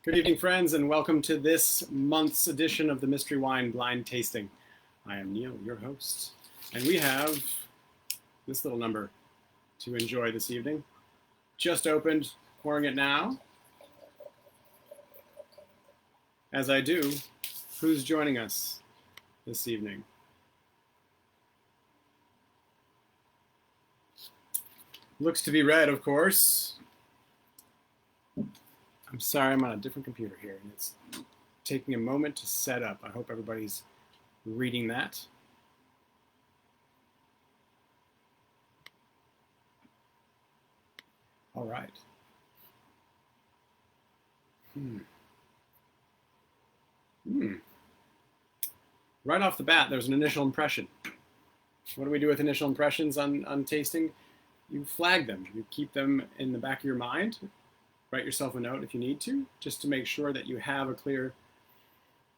Good evening, friends, and welcome to this month's edition of the Mystery Wine Blind Tasting. I am Neal, your host, and we have this little number to enjoy this evening. Just opened, pouring it now. As I do, who's joining us this evening? Looks to be red, of course. I'm sorry, I'm on a different computer here, and it's taking a moment to set up. I hope everybody's reading that. All right. Right off the bat, there's an initial impression. What do we do with initial impressions on tasting? You flag them. You keep them in the back of your mind. Write yourself a note if you need to, just to make sure that you have a clear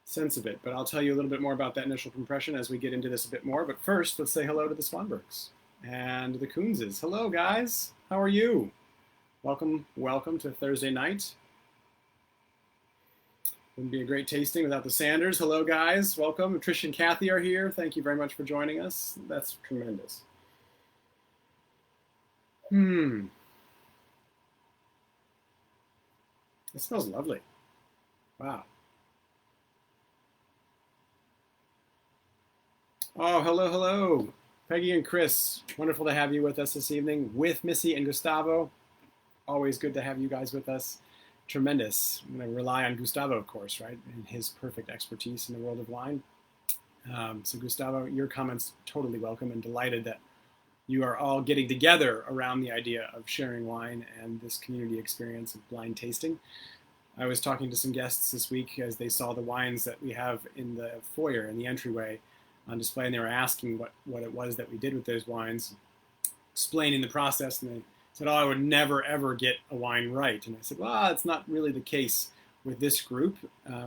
sense of it. But I'll tell you a little bit more about that initial impression as we get into this a bit more. But first, let's say hello to the Swanbergs and the Coonses. Hello, guys. How are you? Welcome to Thursday night. Wouldn't be a great tasting without the Sanders. Hello, guys. Welcome. Trish and Kathy are here. Thank you very much for joining us. That's tremendous. It smells lovely. Wow. Oh, hello. Peggy and Chris, wonderful to have you with us this evening with Missy and Gustavo. Always good to have you guys with us. Tremendous. I'm going to rely on Gustavo, of course, right, and his perfect expertise in the world of wine. So Gustavo, your comments totally welcome, and delighted that you are all getting together around the idea of sharing wine and this community experience of blind tasting. I was talking to some guests this week as they saw the wines that we have in the foyer, in the entryway, on display, and they were asking what it was that we did with those wines, explaining the process, and they said, oh, I would never, ever get a wine right. And I said, well, it's not really the case with this group.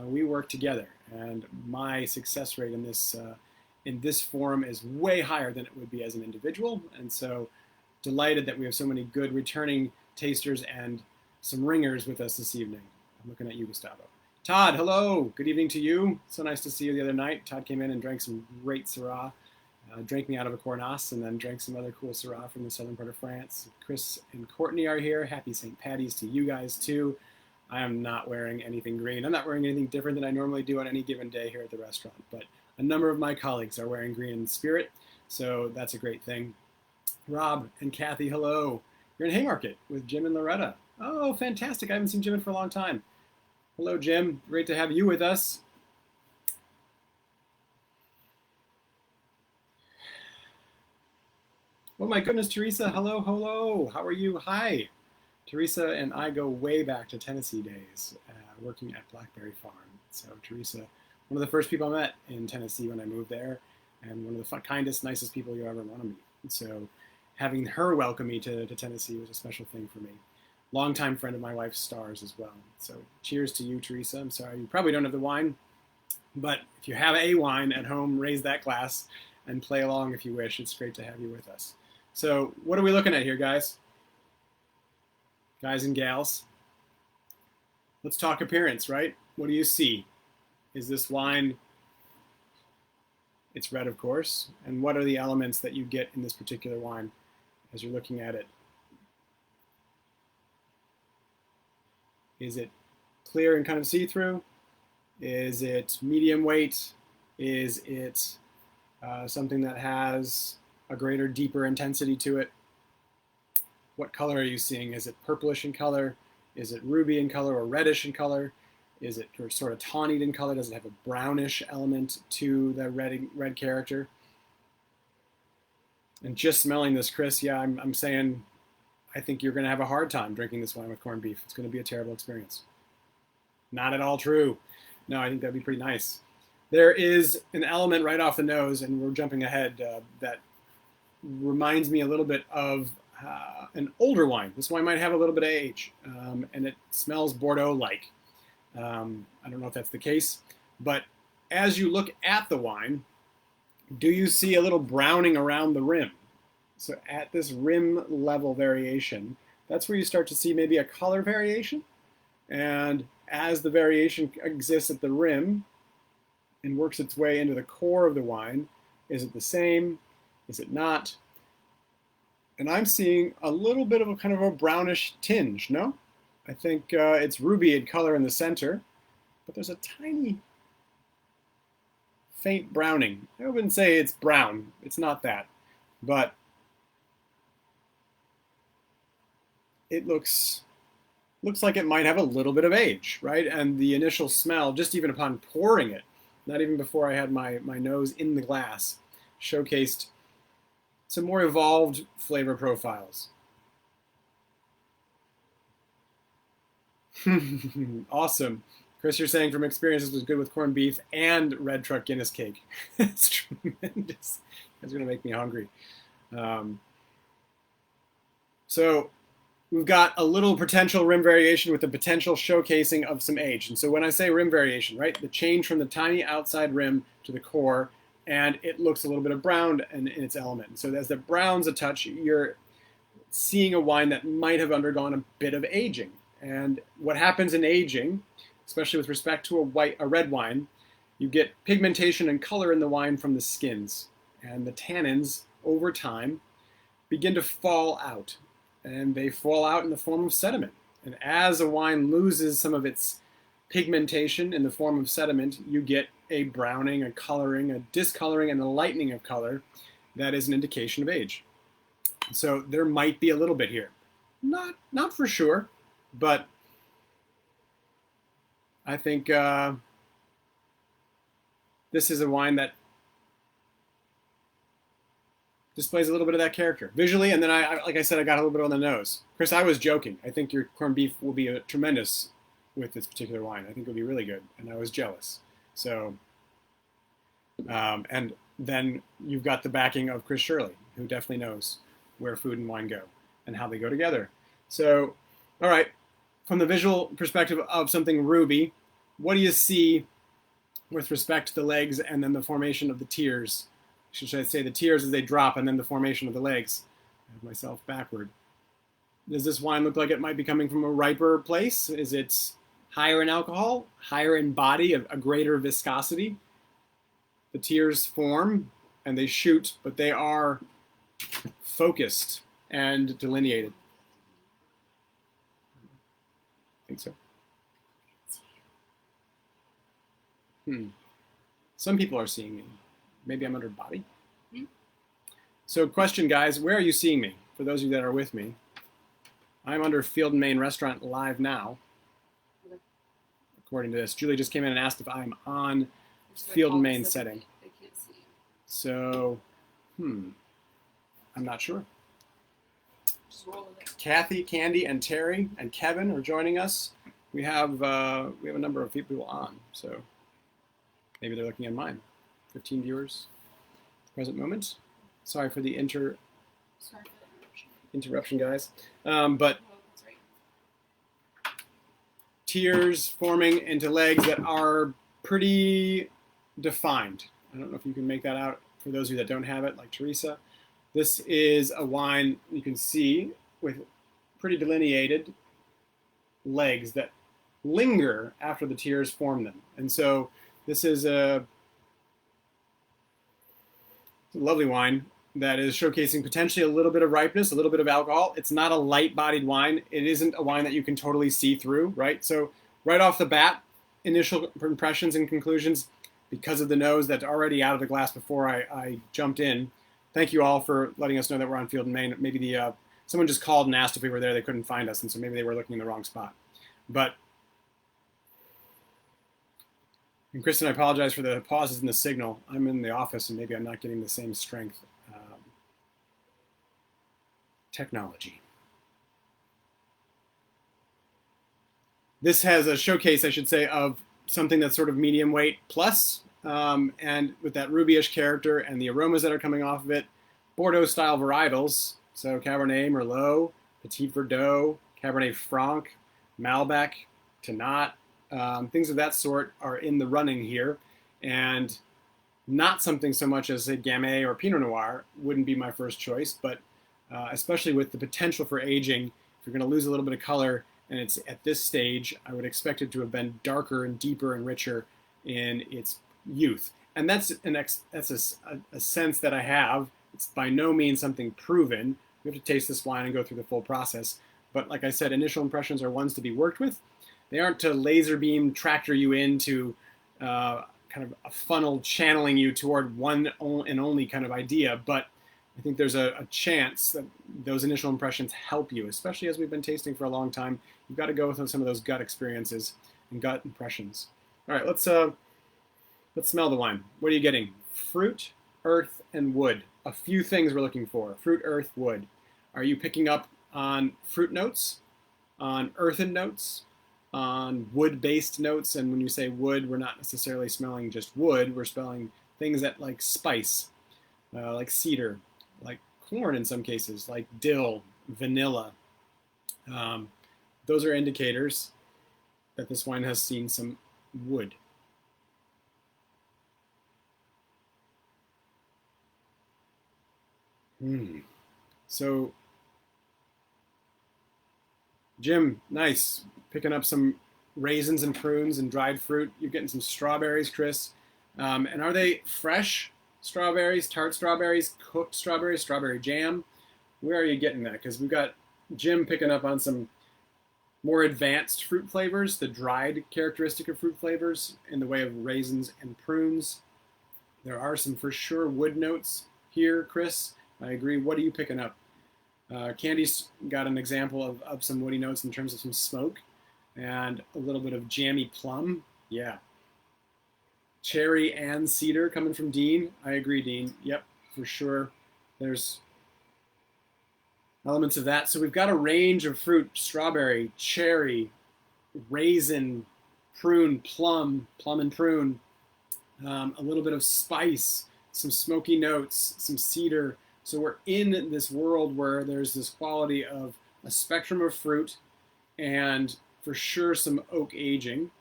We work together, and my success rate in this forum is way higher than it would be as an individual. And so delighted that we have so many good returning tasters and some ringers with us this evening. I'm looking at you, Gustavo. Todd, hello. Good evening to you. So nice to see you the other night. Todd came in and drank some great Syrah. Drank me out of a Cornas, and then drank some other cool Syrah from the southern part of France. Chris and Courtney are here. Happy St. Patty's to you guys, too. I am not wearing anything green. I'm not wearing anything different than I normally do on any given day here at the restaurant, but a number of my colleagues are wearing green in spirit, so that's a great thing. Rob and Kathy, hello. You're in Haymarket with Jim and Loretta. Oh, fantastic. I haven't seen Jim in for a long time. Hello, Jim. Great to have you with us. Oh, my goodness, Teresa. Hello. How are you? Hi. Teresa and I go way back to Tennessee days, working at Blackberry Farm. So Teresa, one of the first people I met in Tennessee when I moved there, and one of the kindest, nicest people you ever want to meet. So having her welcome me to Tennessee was a special thing for me. Longtime friend of my wife's Stars as well. So cheers to you, Teresa. I'm sorry, you probably don't have the wine, but if you have a wine at home, raise that glass and play along if you wish. It's great to have you with us. So what are we looking at here, guys? Guys and gals? Let's talk appearance, right? What do you see? Is this wine, it's red, of course, and what are the elements that you get in this particular wine as you're looking at it? Is it clear and kind of see-through? Is it medium weight? Is it something that has a greater, deeper intensity to it? What color are you seeing? Is it purplish in color? Is it ruby in color or reddish in color? Is it sort of tawny in color? Does it have a brownish element to the red character? And just smelling this, Chris, yeah, I'm saying I think you're going to have a hard time drinking this wine with corned beef. It's going to be a terrible experience. Not at all true. No, I think that'd be pretty nice. There is an element right off the nose, and we're jumping ahead, that reminds me a little bit of an older wine. This wine might have a little bit of age, and it smells Bordeaux-like. I don't know if that's the case, but as you look at the wine, do you see a little browning around the rim? So at this rim level variation, that's where you start to see maybe a color variation. And as the variation exists at the rim and works its way into the core of the wine, is it the same? Is it not? And I'm seeing a little bit of a kind of a brownish tinge, no? I think it's ruby in color in the center, but there's a tiny faint browning. I wouldn't say it's brown. It's not that. But it looks like it might have a little bit of age, right? And the initial smell, just even upon pouring it, not even before I had my nose in the glass, showcased some more evolved flavor profiles. Awesome. Chris, you're saying from experience this was good with corned beef and red truck Guinness cake. It's tremendous. It's going to make me hungry. So we've got a little potential rim variation with the potential showcasing of some age. And so when I say rim variation, right, the change from the tiny outside rim to the core, and it looks a little bit of brown in its element. And so as the brown's a touch, you're seeing a wine that might have undergone a bit of aging. And what happens in aging, especially with respect to a red wine, you get pigmentation and color in the wine from the skins. And the tannins, over time, begin to fall out. And they fall out in the form of sediment. And as a wine loses some of its pigmentation in the form of sediment, you get a browning, a coloring, a discoloring, and a lightening of color that is an indication of age. So there might be a little bit here. Not for sure, but I think this is a wine that displays a little bit of that character visually, and then like I said, I got a little bit on the nose. Chris, I was joking. I think your corned beef will be tremendous with this particular wine. I think it'll be really good, and I was jealous. So, and then you've got the backing of Chris Shirley, who definitely knows where food and wine go and how they go together. So, all right, from the visual perspective of something ruby, what do you see with respect to the legs and then the formation of the tears? Should I say the tears as they drop and then the formation of the legs? I have myself backward. Does this wine look like it might be coming from a riper place? Is it higher in alcohol, higher in body, a greater viscosity? The tears form and they shoot, but they are focused and delineated. I think so. Some people are seeing me. Maybe I'm under body. So question, guys, where are you seeing me? For those of you that are with me, I'm under Field and Main Restaurant live now. According to this, Julie just came in and asked if I'm on Field and Main setting. They can't see you. So, I'm not sure. Just roll it. Kathy, Candy, and Terry and Kevin are joining us. We have a number of people on, so maybe they're looking at mine. 15 viewers at the present moment. Sorry for the interruption, guys. But tears forming into legs that are pretty defined. I don't know if you can make that out for those of you that don't have it, like Teresa. This is a wine you can see with pretty delineated legs that linger after the tears form them. And so this is a lovely wine that is showcasing potentially a little bit of ripeness, a little bit of alcohol. It's not a light-bodied wine. It isn't a wine that you can totally see through, right? So right off the bat, initial impressions and conclusions, because of the nose that's already out of the glass before I jumped in. Thank you all for letting us know that we're on Field and Main. Maybe someone just called and asked if we were there. They couldn't find us, and so maybe they were looking in the wrong spot. And Kristen, I apologize for the pauses in the signal. I'm in the office, and maybe I'm not getting the same strength. Technology. This has a showcase, I should say, of something that's sort of medium weight plus, and with that rubyish character and the aromas that are coming off of it, Bordeaux-style varietals, so Cabernet Merlot, Petit Verdot, Cabernet Franc, Malbec, Tannat, things of that sort are in the running here, and not something so much as a Gamay or Pinot Noir wouldn't be my first choice, but especially with the potential for aging, if you're going to lose a little bit of color and it's at this stage, I would expect it to have been darker and deeper and richer in its youth. And that's a sense that I have. It's by no means something proven. We have to taste this wine and go through the full process. But like I said, initial impressions are ones to be worked with. They aren't to laser beam tractor you into kind of a funnel channeling you toward one and only kind of idea. But I think there's a chance that those initial impressions help you, especially as we've been tasting for a long time. You've got to go with some of those gut experiences and gut impressions. All right, let's smell the wine. What are you getting? Fruit, earth, and wood. A few things we're looking for. Fruit, earth, wood. Are you picking up on fruit notes, on earthen notes, on wood-based notes? And when you say wood, we're not necessarily smelling just wood. We're smelling things that like spice, like cedar, like corn in some cases, like dill, vanilla. Those are indicators that this wine has seen some wood. So, Jim, nice. Picking up some raisins and prunes and dried fruit. You're getting some strawberries, Chris. And are they fresh strawberries, tart strawberries, cooked strawberries, strawberry jam? Where are you getting that? Because we've got Jim picking up on some more advanced fruit flavors, the dried characteristic of fruit flavors in the way of raisins and prunes. There are some for sure wood notes here, Chris. I agree. What are you picking up? Candy's got an example of some woody notes in terms of some smoke and a little bit of jammy plum. Yeah. Cherry and cedar coming from Dean. I agree, Dean. Yep, for sure. There's elements of that. So we've got a range of fruit: strawberry, cherry, raisin, prune, plum and prune, a little bit of spice, some smoky notes, some cedar. So we're in this world where there's this quality of a spectrum of fruit and for sure some oak aging.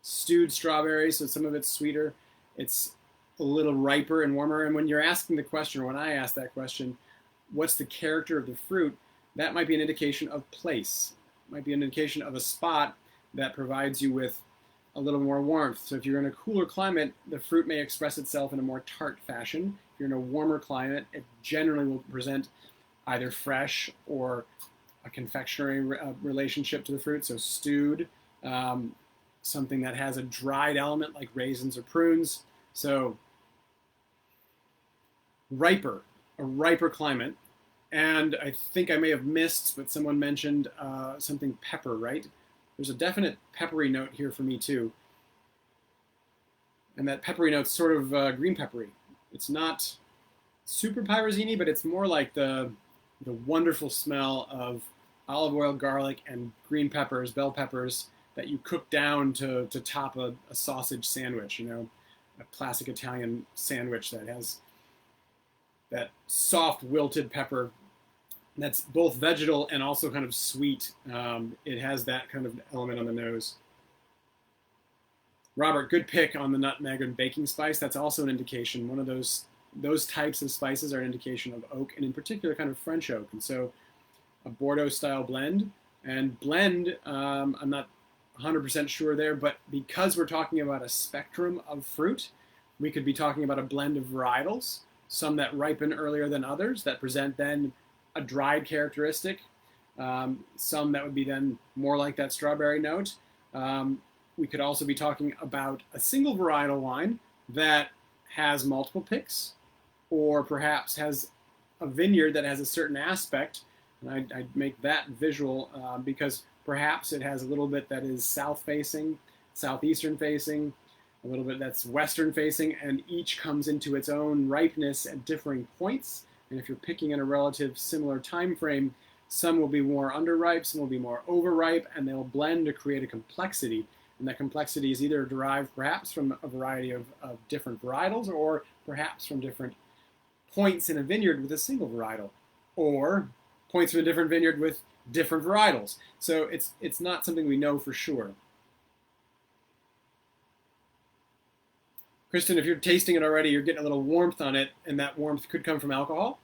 Stewed strawberries, so some of it's sweeter. It's a little riper and warmer. And when you're asking the question, or when I ask that question, what's the character of the fruit? That might be an indication of place. It might be an indication of a spot that provides you with a little more warmth. So if you're in a cooler climate, the fruit may express itself in a more tart fashion. If you're in a warmer climate, it generally will present either fresh or a confectionery relationship to the fruit. So stewed, something that has a dried element like raisins or prunes. So a riper climate. And I think I may have missed, but someone mentioned something pepper, right? There's a definite peppery note here for me too. And that peppery note's sort of green peppery. It's not super pyrazine, but it's more like the wonderful smell of olive oil, garlic, and green peppers, bell peppers, that you cook down to top a sausage sandwich, you know, a classic Italian sandwich that has that soft wilted pepper that's both vegetal and also kind of sweet. It has that kind of element on the nose. Robert, good pick on the nutmeg and baking spice. That's also an indication. One of those types of spices are an indication of oak, and in particular kind of French oak. And so a Bordeaux style blend. And blend, I'm not 100% sure there, but because we're talking about a spectrum of fruit, we could be talking about a blend of varietals, some that ripen earlier than others, that present then a dried characteristic, some that would be then more like that strawberry note. We could also be talking about a single varietal wine that has multiple picks, or perhaps has a vineyard that has a certain aspect. And I'd make that visual because perhaps it has a little bit that is south-facing, southeastern-facing, a little bit that's western-facing, and each comes into its own ripeness at differing points. And if you're picking in a relative similar time frame, some will be more underripe, some will be more overripe, and they'll blend to create a complexity. And that complexity is either derived perhaps from a variety of different varietals, or perhaps from different points in a vineyard with a single varietal, or points from a different vineyard with different varietals. So it's not something we know for sure. Kristen, if you're tasting it already, you're getting a little warmth on it, and that warmth could come from alcohol.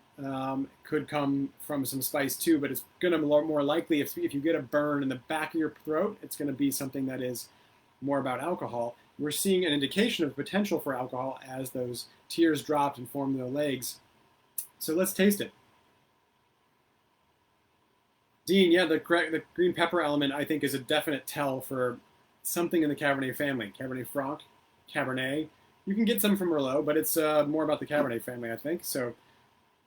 Could come from some spice too, but it's going to be more likely if you get a burn in the back of your throat, it's going to be something that is more about alcohol. We're seeing an indication of potential for alcohol as those tears dropped and formed in the legs. So let's taste it. Dean, yeah, the green pepper element I think is a definite tell for something in the Cabernet family. Cabernet Franc, Cabernet. You can get some from Merlot, but it's more about the Cabernet family, I think. So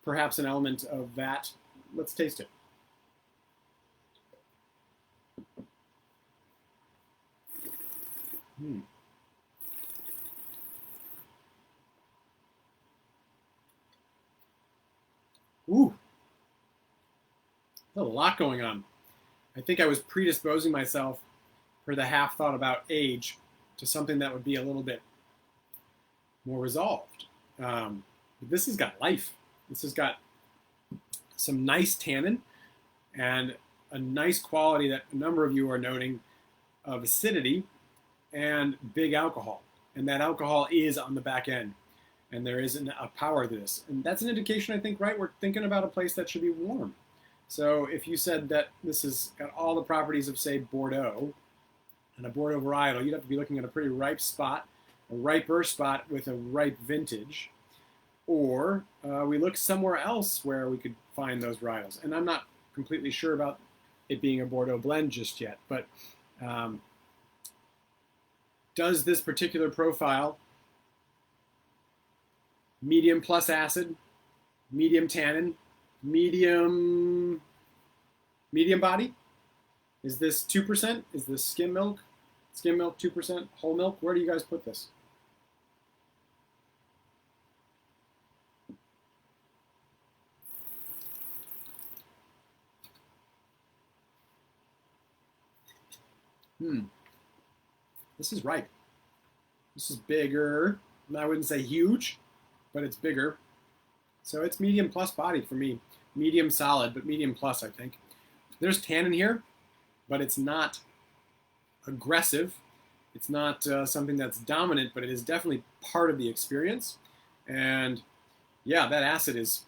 perhaps an element of that. Let's taste it. Ooh, there's a lot going on. I think I was predisposing myself for the half thought about age to something that would be a little bit more resolved. But this has got life. This has got some nice tannin and a nice quality that a number of you are noting of acidity and big alcohol. And that alcohol is on the back end. And there is a power to this. And that's an indication, I think, right? We're thinking about a place that should be warm. So if you said that this has got all the properties of, say, Bordeaux, and a Bordeaux varietal, you'd have to be looking at a pretty ripe spot, a riper spot with a ripe vintage. Or we look somewhere else where we could find those varietals. And I'm not completely sure about it being a Bordeaux blend just yet, but does this particular profile, medium plus acid, medium tannin, medium body? Is this 2%? Is this skim milk? Skim milk 2%? Whole milk? Where do you guys put this? This is ripe. This is bigger. I wouldn't say huge, but it's bigger. So it's medium plus body for me. Medium solid, but medium plus, I think. There's tannin here, but it's not aggressive. It's not something that's dominant, but it is definitely part of the experience. And yeah, that acid is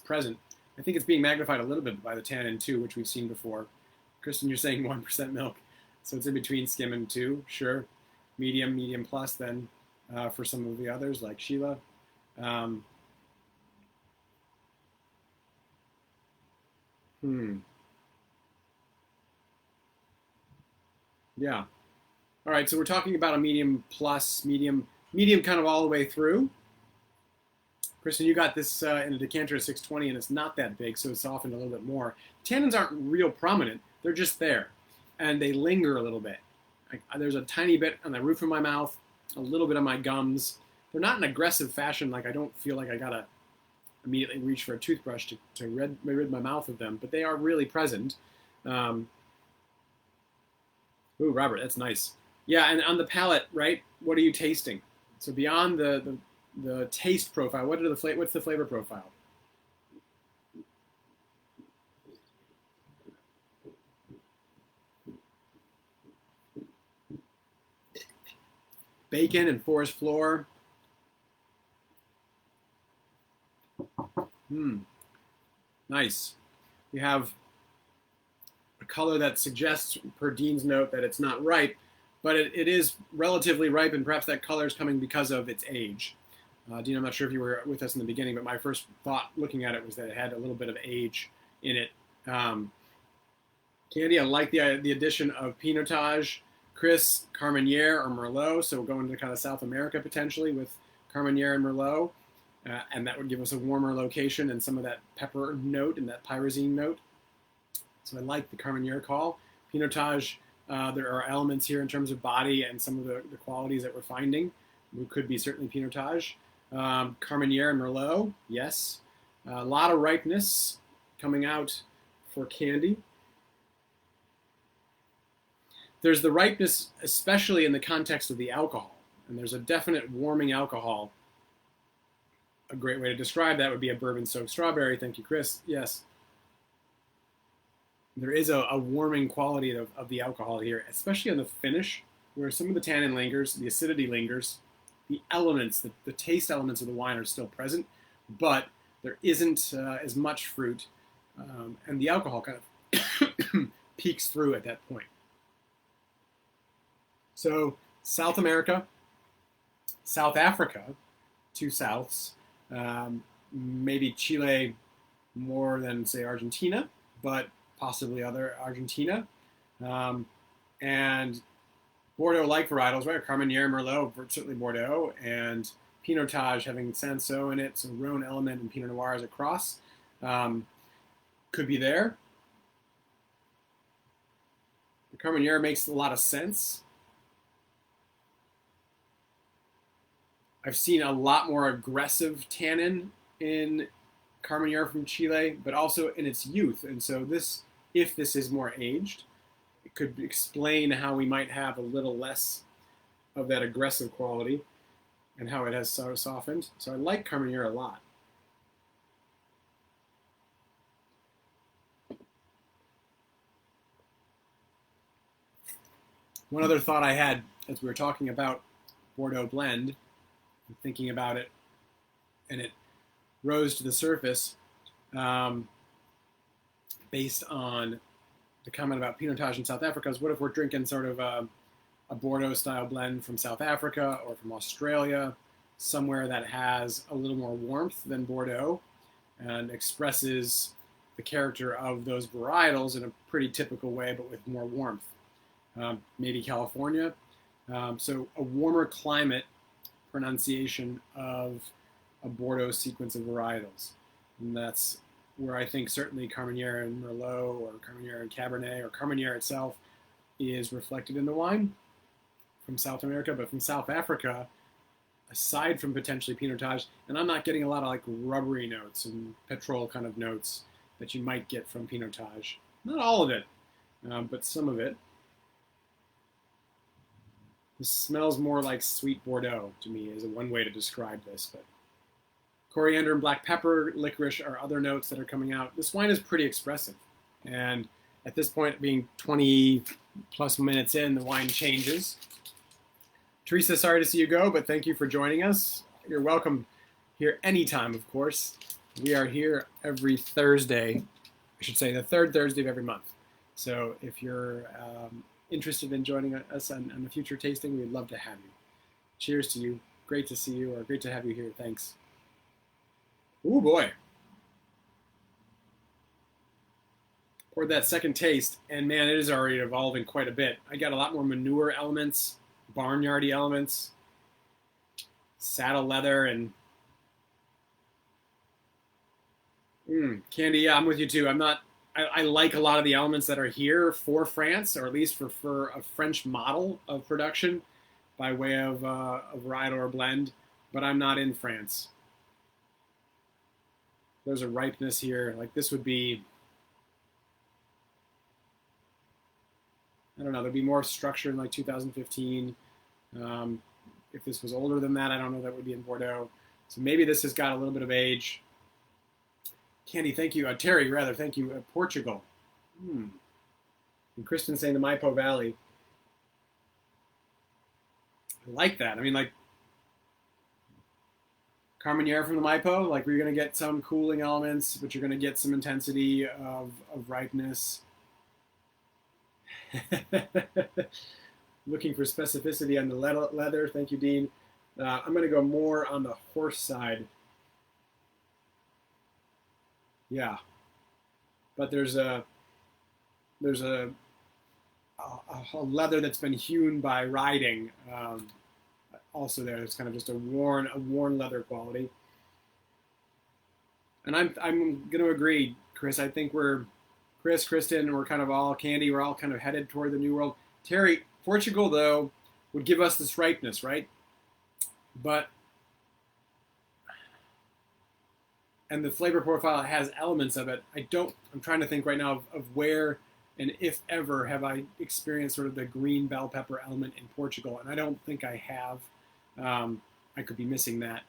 present. I think it's being magnified a little bit by the tannin too, which we've seen before. Kristen, you're saying 1% milk. So it's in between skim and 2, sure. Medium plus then for some of the others like Sheila. Yeah. All right, so we're talking about a medium plus, medium kind of all the way through. Kristen, you got this in a decanter of 620, and it's not that big, so it's softened a little bit more. Tannins aren't real prominent. They're just there, and they linger a little bit. There's a tiny bit on the roof of my mouth, a little bit on my gums. They're not in aggressive fashion, like I don't feel like I got to immediately reach for a toothbrush to rid my mouth of them, but they are really present. Ooh, Robert, that's nice. Yeah, and on the palate, right, what are you tasting? So beyond the taste profile, what's the flavor profile? Bacon and forest floor. Nice. We have a color that suggests, per Dean's note, that it's not ripe, but it is relatively ripe, and perhaps that color is coming because of its age. Dean, I'm not sure if you were with us in the beginning, but my first thought looking at it was that it had a little bit of age in it. Candy, I like the addition of Pinotage, Chris, Carmenere, or Merlot. So we're going to kind of South America potentially with Carmenere and Merlot. And that would give us a warmer location and some of that pepper note and that pyrazine note. So I like the Carmenere call. Pinotage, there are elements here in terms of body and some of the qualities that we're finding. We could be certainly Pinotage. Carmenere and Merlot, yes. A lot of ripeness coming out for Candy. There's the ripeness, especially in the context of the alcohol. And there's a definite warming alcohol. A great way to describe that would be a bourbon-soaked strawberry. Thank you, Chris. Yes. There is a warming quality of the alcohol here, especially on the finish, where some of the tannin lingers, the acidity lingers, the elements, the taste elements of the wine are still present, but there isn't as much fruit, and the alcohol kind of peaks through at that point. So South America, South Africa, two Souths, maybe Chile more than, say, Argentina, but possibly other Argentina. And Bordeaux-like varietals, right? Carmenere, Merlot, certainly Bordeaux, and Pinotage having Cinsault in it, so Rhone element and Pinot Noir as a cross, could be there. The Carmenere makes a lot of sense. I've seen a lot more aggressive tannin in Carmenere from Chile, but also in its youth. And so this, if this is more aged, it could explain how we might have a little less of that aggressive quality and how it has sort of softened. So I like Carmenere a lot. One other thought I had as we were talking about Bordeaux blend, thinking about it, and it rose to the surface based on the comment about Pinotage in South Africa, is what if we're drinking sort of a Bordeaux style blend from South Africa or from Australia, somewhere that has a little more warmth than Bordeaux and expresses the character of those varietals in a pretty typical way, but with more warmth. Maybe California. So a warmer climate pronunciation of a Bordeaux sequence of varietals. And that's where I think certainly Carmenere and Merlot or Carmenere and Cabernet or Carmenere itself is reflected in the wine from South America. But from South Africa, aside from potentially Pinotage, and I'm not getting a lot of like rubbery notes and petrol kind of notes that you might get from Pinotage. Not all of it, but some of it. This smells more like sweet Bordeaux to me, is one way to describe this. But coriander and black pepper, licorice are other notes that are coming out. This wine is pretty expressive. And at this point, being 20 plus minutes in, the wine changes. Teresa, sorry to see you go, but thank you for joining us. You're welcome here anytime, of course. We are here every Thursday, I should say the third Thursday of every month. So if you're interested in joining us on the future tasting, we'd love to have you. Cheers to you. Great to see you, or great to have you here. Thanks. Ooh, boy. Poured that second taste, and man, it is already evolving quite a bit. I got a lot more manure elements, barnyardy elements, saddle leather, and candy. Yeah, I'm with you too. I like a lot of the elements that are here for France, or at least for a French model of production by way of a varietal or blend, but I'm not in France. There's a ripeness here. Like this would be, I don't know, there'd be more structure in like 2015. If this was older than that, I don't know that would be in Bordeaux. So maybe this has got a little bit of age. Candy, thank you. Terry, rather, thank you. Portugal. And Kristen saying the Maipo Valley. I like that. I mean, like, Carmenere from the Maipo, like we're going to get some cooling elements, but you're going to get some intensity of ripeness. Looking for specificity on the leather. Thank you, Dean. I'm going to go more on the horse side. Yeah, but there's a leather that's been hewn by riding. Also there, it's kind of just a worn leather quality. And I'm going to agree, Chris. I think Kristen, we're kind of all Candy. We're all kind of headed toward the New World. Terry, Portugal though would give us this ripeness, right? And the flavor profile has elements of it. I'm trying to think right now of where and if ever have I experienced sort of the green bell pepper element in Portugal, and I don't think I have. I could be missing that.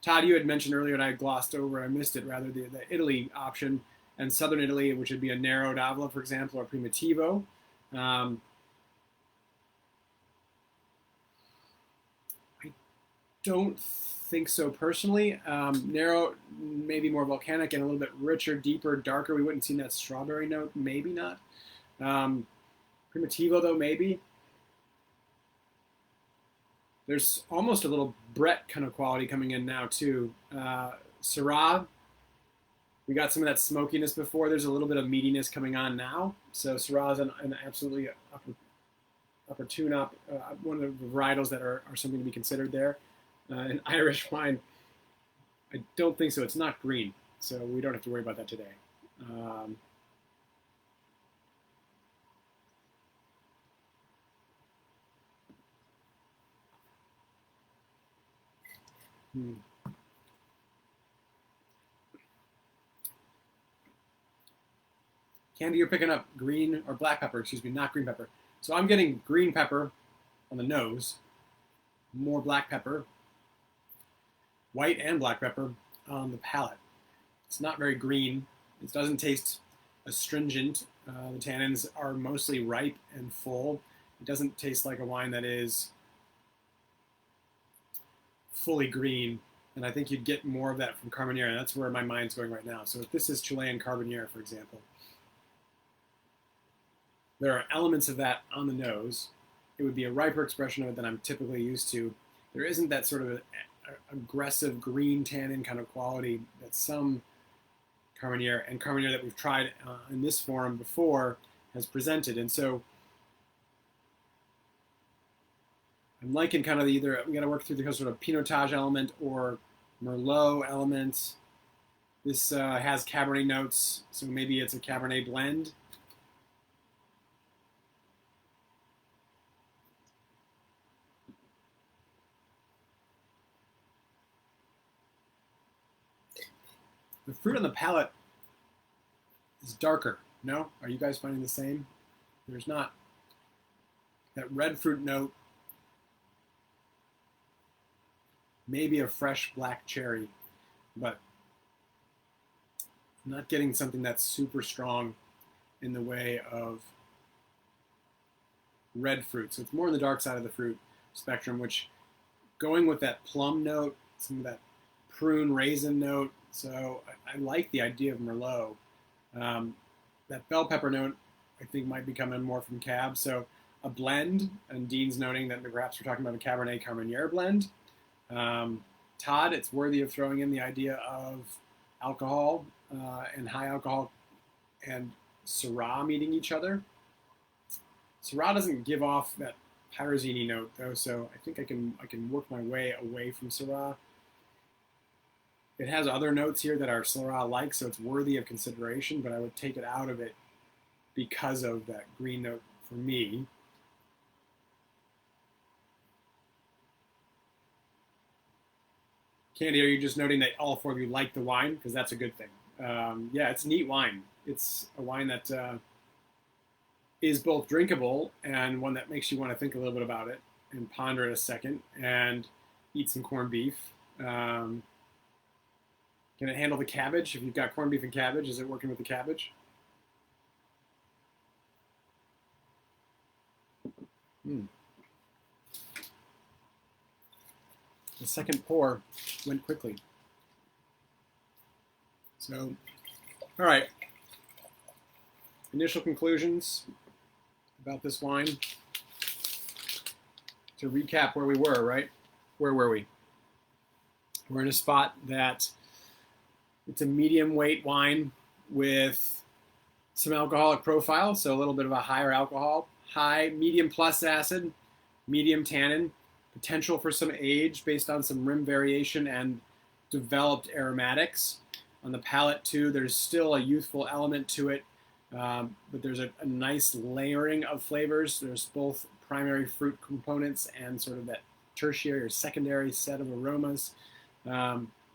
Todd, you had mentioned earlier, and I glossed over, I missed it rather, the Italy option, and Southern Italy, which would be a narrow d'Avola, for example, or Primitivo. I don't think so personally. Narrow, maybe more volcanic and a little bit richer, deeper, darker. We wouldn't see that strawberry note, maybe not. Primitivo though, maybe. There's almost a little Brett kind of quality coming in now too. Syrah, we got some of that smokiness before. There's a little bit of meatiness coming on now. So Syrah is an absolutely opportune one of the varietals that are something to be considered there. An Irish wine, I don't think so. It's not green, so we don't have to worry about that today. Candy, you're picking up green or black pepper, excuse me, not green pepper. So I'm getting green pepper on the nose, more black pepper, white and black pepper on the palate. It's not very green. It doesn't taste astringent. The tannins are mostly ripe and full. It doesn't taste like a wine that is fully green. And I think you'd get more of that from Carbonniere. And that's where my mind's going right now. So if this is Chilean Carbonniere, for example, there are elements of that on the nose. It would be a riper expression of it than I'm typically used to. There isn't that sort of aggressive green tannin kind of quality that some Carbonniere and Carbonniere that we've tried in this form before has presented. And so I'm liking kind of either, we got to work through the sort of Pinotage element or Merlot element. This has Cabernet notes, so maybe it's a Cabernet blend. The fruit on the palate is darker. No? Are you guys finding the same? There's not that red fruit note. Maybe a fresh black cherry, but I'm not getting something that's super strong in the way of red fruit. So it's more on the dark side of the fruit spectrum, which going with that plum note, some of that prune raisin note. So I like the idea of Merlot. That bell pepper note, I think, might be coming more from Cab. So a blend, and Dean's noting that perhaps we're talking about a Cabernet Carmenere blend. Todd, it's worthy of throwing in the idea of alcohol and high alcohol and Syrah meeting each other. Syrah doesn't give off that pyrazine note though, so I think I can work my way away from Syrah. It has other notes here that are Syrah-like, so it's worthy of consideration, but I would take it out of it because of that green note for me. Candy, are you just noting that all four of you like the wine? Because that's a good thing. Yeah, it's a neat wine. It's a wine that is both drinkable and one that makes you want to think a little bit about it and ponder it a second and eat some corned beef. Can it handle the cabbage? If you've got corned beef and cabbage, is it working with the cabbage? The second pour went quickly. So, all right. Initial conclusions about this wine. To recap where we were, right? Where were we? We're in a spot that it's a medium weight wine with some alcoholic profile, so a little bit of a higher alcohol, high, medium plus acid, medium tannin, potential for some age based on some rim variation and developed aromatics. On the palate too, there's still a youthful element to it, but there's a nice layering of flavors. There's both primary fruit components and sort of that tertiary or secondary set of aromas,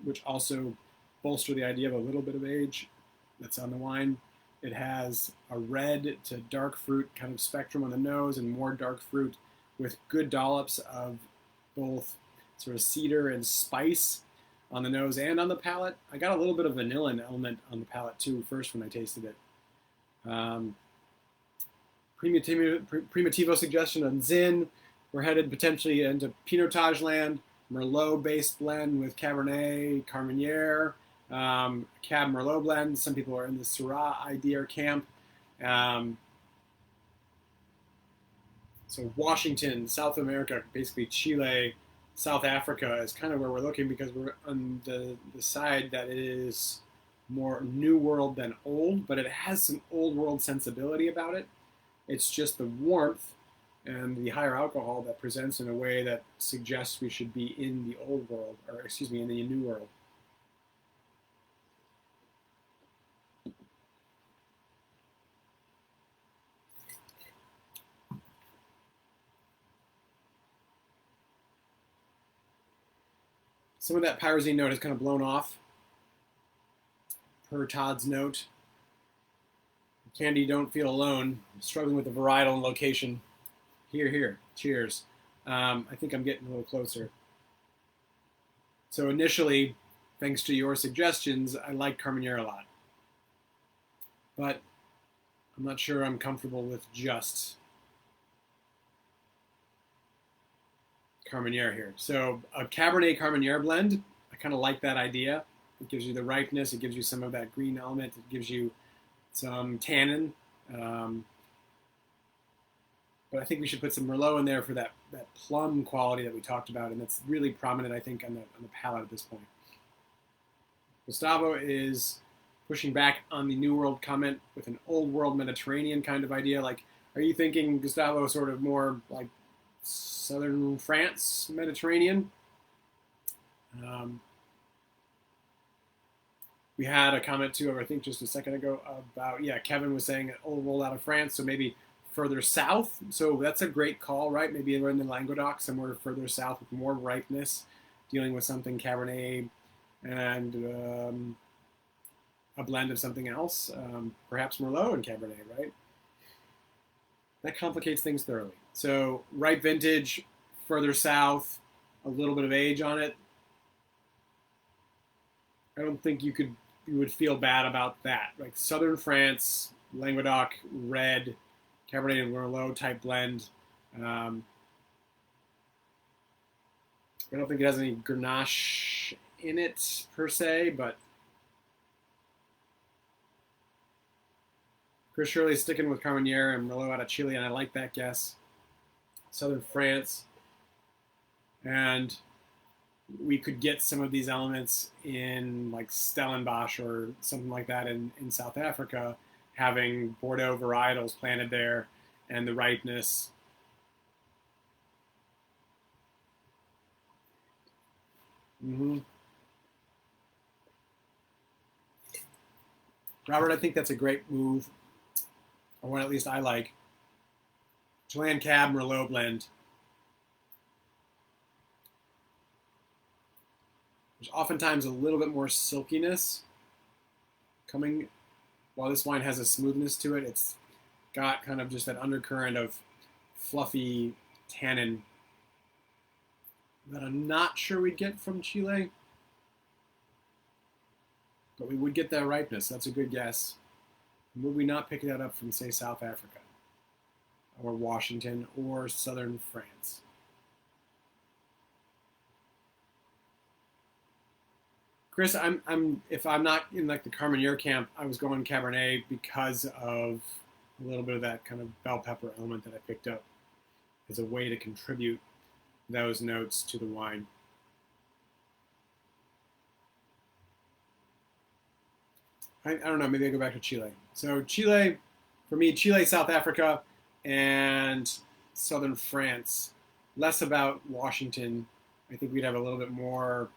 which also bolster the idea of a little bit of age that's on the wine. It has a red to dark fruit kind of spectrum on the nose and more dark fruit with good dollops of both sort of cedar and spice on the nose and on the palate. I got a little bit of vanillin element on the palate too first when I tasted it. Primitivo suggestion on Zin. We're headed potentially into Pinotage land. Merlot-based blend with Cabernet Carmenere, Cab Merlot blend. Some people are in the Syrah idea camp. So Washington, South America, basically Chile, South Africa is kind of where we're looking because we're on the side that it is more New World than old, but it has some Old World sensibility about it. It's just the warmth and the higher alcohol that presents in a way that suggests we should be in the Old World, or excuse me, in the New World. Some of that pyrazine note has kind of blown off, per Todd's note. Candy, don't feel alone. Struggling with the varietal and location. Here, here. Cheers. I think I'm getting a little closer. So initially, thanks to your suggestions, I like Carmenere a lot. But I'm not sure I'm comfortable with just Carmenere here. So a Cabernet Carmenere blend, I kind of like that idea. It gives you the ripeness. It gives you some of that green element. It gives you some tannin. But I think we should put some Merlot in there for that plum quality that we talked about, and that's really prominent, I think, on the palate at this point. Gustavo is pushing back on the New World comment with an Old World Mediterranean kind of idea. Like, are you thinking, Gustavo, sort of more like southern France, Mediterranean? We had a comment too, I think just a second ago, about, yeah, Kevin was saying Old World out of France, so maybe further south. So that's a great call, right? Maybe we're in the Languedoc, somewhere further south with more ripeness, dealing with something Cabernet and a blend of something else, perhaps Merlot and Cabernet, right? That complicates things thoroughly. So ripe vintage, further south, a little bit of age on it. I don't think you would feel bad about that. Like southern France, Languedoc, red, Cabernet and Merlot type blend. I don't think it has any Grenache in it per se, but Chris Shirley is sticking with Carmenere and Merlot out of Chile, and I like that guess. Southern France. And we could get some of these elements in like Stellenbosch or something like that in South Africa, having Bordeaux varietals planted there and the ripeness. Robert, I think that's a great move, or one at least I like. Chilean Cab Merlot blend. There's oftentimes a little bit more silkiness coming, while this wine has a smoothness to it. It's got kind of just that undercurrent of fluffy tannin that I'm not sure we'd get from Chile, but we would get that ripeness. That's a good guess. Would we not pick that up from, say, South Africa or Washington or southern France? Chris, if I'm not in like the Carmenere camp, I was going Cabernet because of a little bit of that kind of bell pepper element that I picked up as a way to contribute those notes to the wine. I don't know, maybe I go back to Chile. So Chile, for me, Chile, South Africa, and southern France. Less about Washington. I think we'd have a little bit more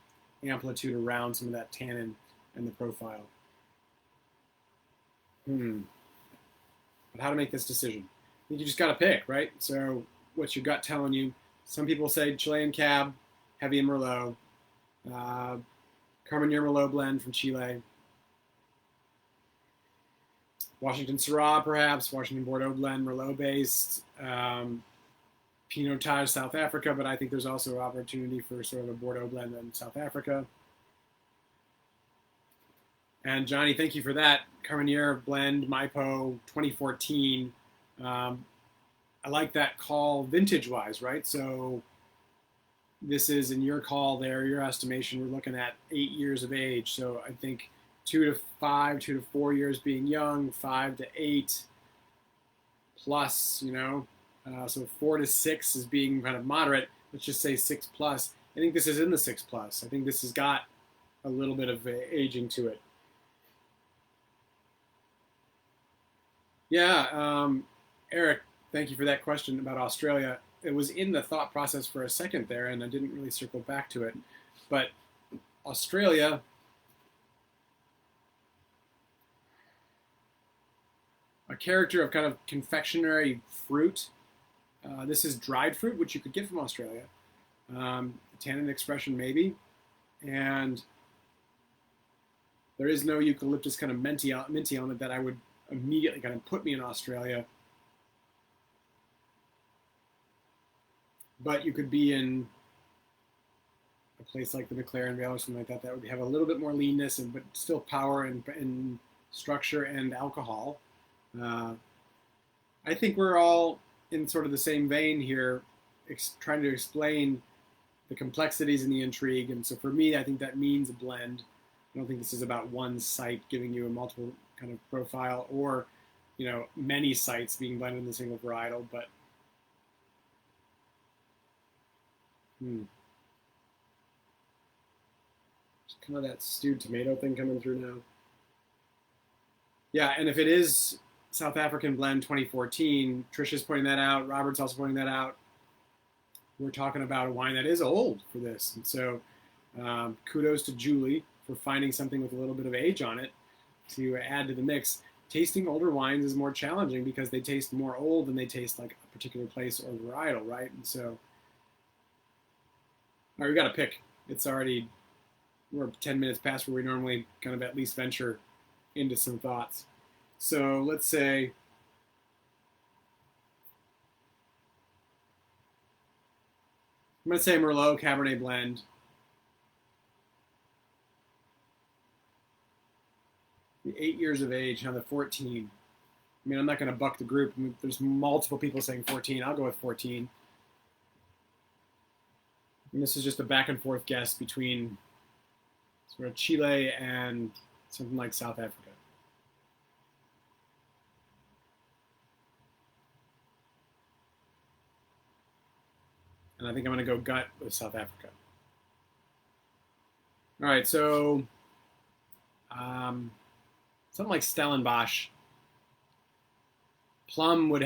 amplitude around some of that tannin and the profile. But how to make this decision? I think you just got to pick, right? So what's your gut telling you? Some people say Chilean Cab, heavy in Merlot, Carmenere Merlot blend from Chile, Washington Syrah perhaps, Washington Bordeaux blend, Merlot based, Pinotage South Africa, but I think there's also opportunity for sort of a Bordeaux blend in South Africa. And Johnny, thank you for that. Carmenere blend, MyPo 2014. I like that call vintage-wise, right? So this is in your call there, your estimation, we're looking at 8 years of age. So I think 2 to 5, 2 to 4 years being young, 5 to 8 plus, so 4 to 6 is being kind of moderate. Let's just say 6 plus. I think this is in the 6 plus. I think this has got a little bit of aging to it. Yeah, Eric, thank you for that question about Australia. It was in the thought process for a second there, and I didn't really circle back to it. But Australia, a character of kind of confectionery fruit. This is dried fruit, which you could get from Australia. Tannin expression maybe. And there is no eucalyptus kind of minty element that I would immediately kind of put me in Australia. But you could be in a place like the McLaren Vale or something like that that would have a little bit more leanness, but still power and structure and alcohol. I think we're all in sort of the same vein here, trying to explain the complexities and the intrigue. And so for me, I think that means a blend. I don't think this is about one site giving you a multiple kind of profile or, many sites being blended in the single varietal, but Just kind of that stewed tomato thing coming through now. Yeah, and if it is South African blend 2014, Trisha's pointing that out, Robert's also pointing that out. We're talking about a wine that is old for this. And so kudos to Julie for finding something with a little bit of age on it to add to the mix. Tasting older wines is more challenging because they taste more old than they taste like a particular place or varietal, right? And so, all right, we got to pick. We're 10 minutes past where we normally kind of at least venture into some thoughts. So let's say, I'm going to say Merlot Cabernet blend. The 8 years of age, now the 14. I mean, I'm not going to buck the group. I mean, there's multiple people saying 14. I'll go with 14. And this is just a back and forth guess between sort of Chile and something like South Africa. And I think I'm going to go gut with South Africa. All right, so something like Stellenbosch. Plum's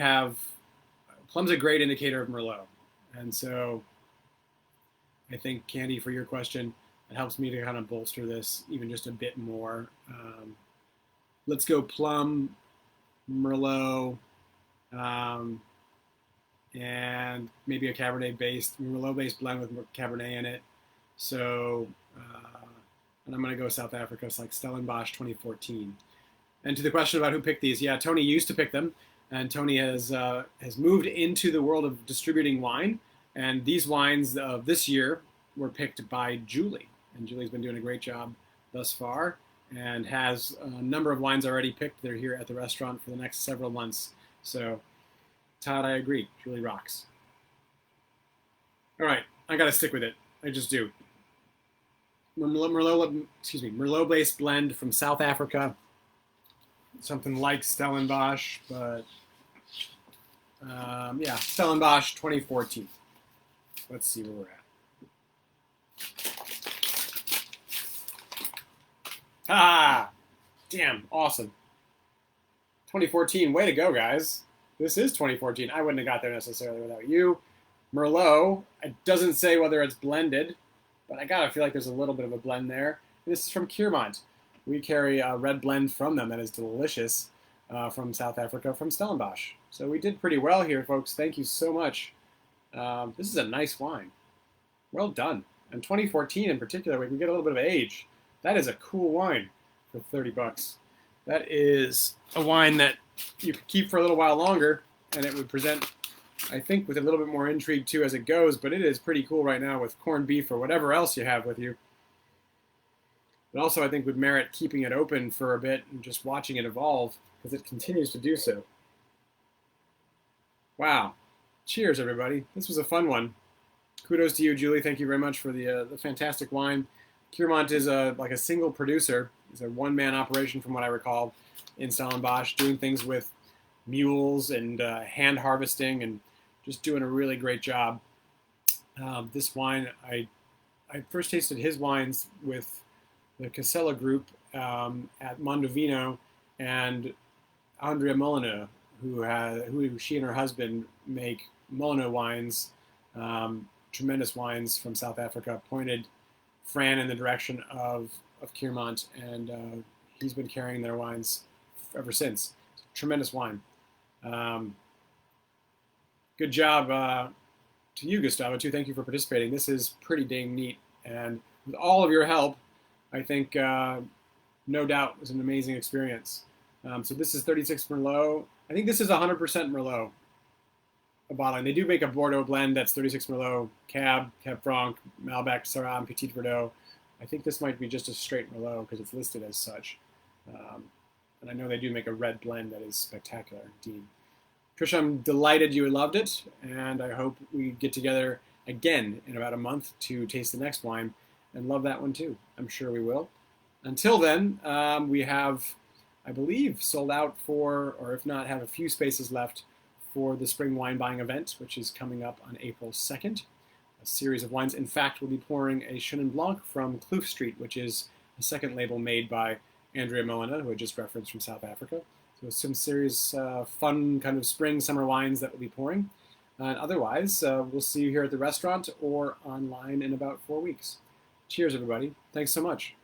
a great indicator of Merlot. And so I think, Candy, for your question, it helps me to kind of bolster this even just a bit more. Let's go Plum, Merlot, and maybe a Merlot-based blend with Cabernet in it. So, and I'm going to go South Africa. It's like Stellenbosch 2014. And to the question about who picked these, yeah, Tony used to pick them, and Tony has moved into the world of distributing wine. And these wines of this year were picked by Julie, and Julie's been doing a great job thus far, and has a number of wines already picked. They're here at the restaurant for the next several months. So, Todd, I agree. Julie rocks. All right, I got to stick with it. I just do. Merlot-based blend from South Africa. Something like Stellenbosch, but yeah, Stellenbosch 2014. Let's see where we're at. Ah, damn, awesome. 2014, way to go, guys. This is 2014. I wouldn't have got there necessarily without you. Merlot, it doesn't say whether it's blended, but I gotta feel like there's a little bit of a blend there. This is from Kiermont. We carry a red blend from them that is delicious from South Africa, from Stellenbosch. So we did pretty well here, folks. Thank you so much. This is a nice wine. Well done. And 2014 in particular, we can get a little bit of age. That is a cool wine for 30 bucks. That is a wine that you could keep for a little while longer, and it would present, I think, with a little bit more intrigue too as it goes, but it is pretty cool right now with corned beef or whatever else you have with you. But also I think would merit keeping it open for a bit and just watching it evolve, because it continues to do so. Wow. Cheers, everybody. This was a fun one. Kudos to you, Julie. Thank you very much for the fantastic wine. Kiermont is like a single producer. It's a one-man operation, from what I recall, in Stellenbosch, doing things with mules and hand harvesting, and just doing a really great job. This wine, I first tasted his wines with the Casella group at Mondovino, and Andrea Molyneux, who she and her husband make Molyneux wines, tremendous wines from South Africa, pointed Fran in the direction of Kiermont, and he's been carrying their wines ever since. Tremendous wine. Good job to you, Gustavo, too. Thank you for participating. This is pretty dang neat, and with all of your help, I think no doubt it was an amazing experience. So this is 36 Merlot. I think this is 100% Merlot, a bottling. They do make a Bordeaux blend that's 36 Merlot, Cab Franc, Malbec, Syrah, and Petit Verdot. I think this might be just a straight Merlot because it's listed as such. And I know they do make a red blend that is spectacular indeed. Trisha, I'm delighted you loved it, and I hope we get together again in about a month to taste the next wine and love that one too. I'm sure we will. Until then, we have, I believe, sold out for, or if not, have a few spaces left for the spring wine buying event, which is coming up on April 2nd. A series of wines. In fact, we'll be pouring a Chenin Blanc from Kloof Street, which is a second label made by Andrea Molyneux, who I just referenced, from South Africa. So some serious fun kind of spring, summer wines that we'll be pouring. And otherwise, we'll see you here at the restaurant or online in about 4 weeks. Cheers, everybody. Thanks so much.